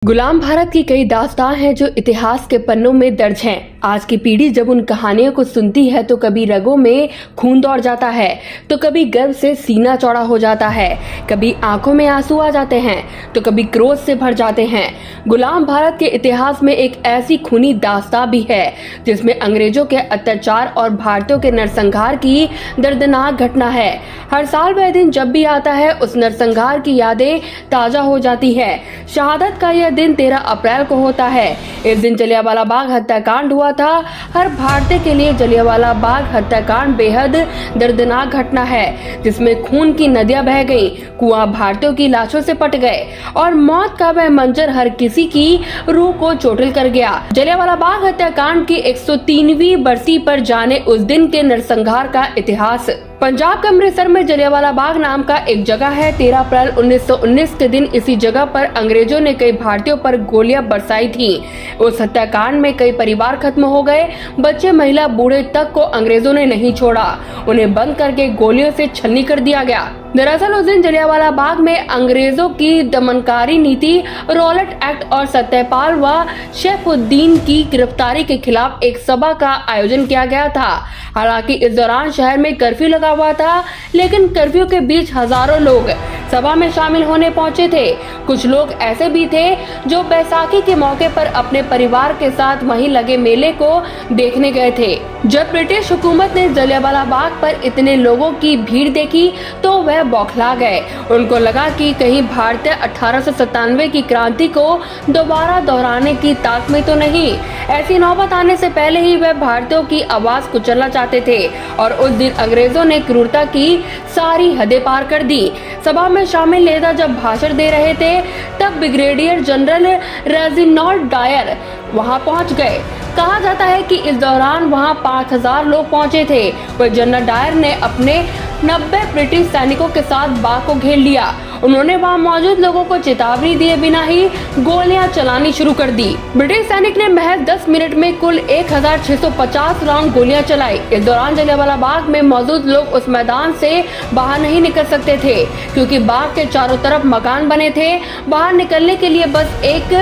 गुलाम भारत की कई दास्तां हैं जो इतिहास के पन्नों में दर्ज हैं। आज की पीढ़ी जब उन कहानियों को सुनती है तो कभी रगों में खून दौड़ जाता है, तो कभी गर्व से सीना चौड़ा हो जाता है, कभी आंखों में आंसू आ जाते हैं, तो कभी क्रोध से भर जाते हैं। गुलाम भारत के इतिहास में एक ऐसी खूनी दास्तां भी है जिसमें अंग्रेजों के अत्याचार और भारतीयों के नरसंहार की दर्दनाक घटना है। हर साल वह दिन जब भी आता है उस नरसंहार की यादें ताजा हो जाती है। शहादत का यह दिन 13 अप्रैल को होता है। इस दिन जलियांवाला बाग हत्याकांड हुआ था। हर भारतीय के लिए जलियांवाला बाग हत्याकांड बेहद दर्दनाक घटना है, जिसमें खून की नदियां बह गईं, कुआं भारतीयों की लाशों से पट गए और मौत का वह मंजर हर किसी की रूह को चोटिल कर गया। जलियांवाला बाग हत्याकांड की 103वीं बरसी पर जाने उस दिन के नरसंहार का इतिहास। पंजाब के अमृतसर में जलियांवाला बाग नाम का एक जगह है। 13 अप्रैल 1919 के दिन इसी जगह पर अंग्रेजों ने कई भारतीयों पर गोलियां बरसाई थीं। उस हत्याकांड में कई परिवार खत्म हो गए। बच्चे, महिला, बूढ़े तक को अंग्रेजों ने नहीं छोड़ा। उन्हें बंद करके गोलियों से छलनी कर दिया गया। दरअसल उस दिन जलियांवाला बाग में अंग्रेजों की दमनकारी नीति, रॉलेट एक्ट और सत्यपाल व शैफुद्दीन की गिरफ्तारी के खिलाफ एक सभा का आयोजन किया गया था। हालांकि इस दौरान शहर में कर्फ्यू लगा हुआ था, लेकिन कर्फ्यू के बीच हजारों लोग सभा में शामिल होने पहुंचे थे। कुछ लोग ऐसे भी थे जो बैसाखी के मौके पर अपने परिवार के साथ वहीं लगे मेले को देखने गए थे। जब ब्रिटिश हुकूमत ने जलियांवाला बाग पर इतने लोगों की भीड़ देखी तो वह बौखला गए। उनको लगा कि कहीं भारतीय 1897 की क्रांति को दोबारा दोहराने की ताक में तो नहीं। ऐसी नौबत आने से पहले ही वह भारतीयों की आवाज कुचलना चाहते थे और उस दिन अंग्रेजों ने क्रूरता की सारी हदें पार कर दी। सभा में शामिल नेता जब भाषण दे रहे थे तब ब्रिगेडियर जनरल रेजिनाल्ड डायर वहां पहुंच गए। कहा जाता है कि इस दौरान वहां 5000 लोग पहुंचे थे। वह जनरल डायर ने अपने 90 ब्रिटिश सैनिकों के साथ बाग को घेर लिया। उन्होंने वहां मौजूद लोगों को चेतावनी दिए बिना ही गोलियां चलानी शुरू कर दी। ब्रिटिश सैनिक ने महज 10 मिनट में कुल 1650 राउंड गोलियां चलाई। इस दौरान जलियांवाला बाग में मौजूद लोग उस मैदान से बाहर नहीं निकल सकते थे, क्योंकि बाग के चारों तरफ मकान बने थे। बाहर निकलने के लिए बस एक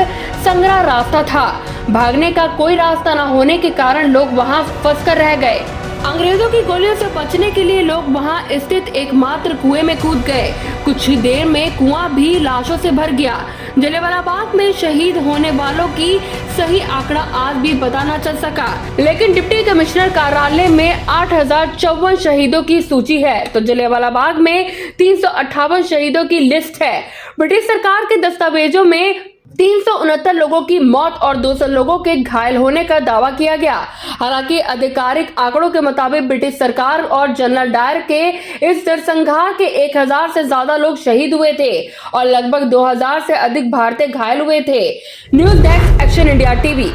संगरा रास्ता था। भागने का कोई रास्ता न होने के कारण लोग वहां फंसकर रह गए। अंग्रेजों की गोलियों से बचने के लिए लोग वहां स्थित एकमात्र कुएं में कूद गए। कुछ ही देर में कुआं भी लाशों से भर गया। जलियांवाला बाग में शहीद होने वालों की सही आंकड़ा आज भी पता न चल सका, लेकिन डिप्टी कमिश्नर कार्यालय में 8054 शहीदों की सूची है, तो जलियांवाला बाग में 358 शहीदों की लिस्ट है। ब्रिटिश सरकार के दस्तावेजों में 369 लोगों की मौत और 200 लोगों के घायल होने का दावा किया गया। हालांकि आधिकारिक आंकड़ों के मुताबिक ब्रिटिश सरकार और जनरल डायर के इस नरसंहार के 1000 से ज्यादा लोग शहीद हुए थे और लगभग 2000 से अधिक भारतीय घायल हुए थे। News desk, action India TV.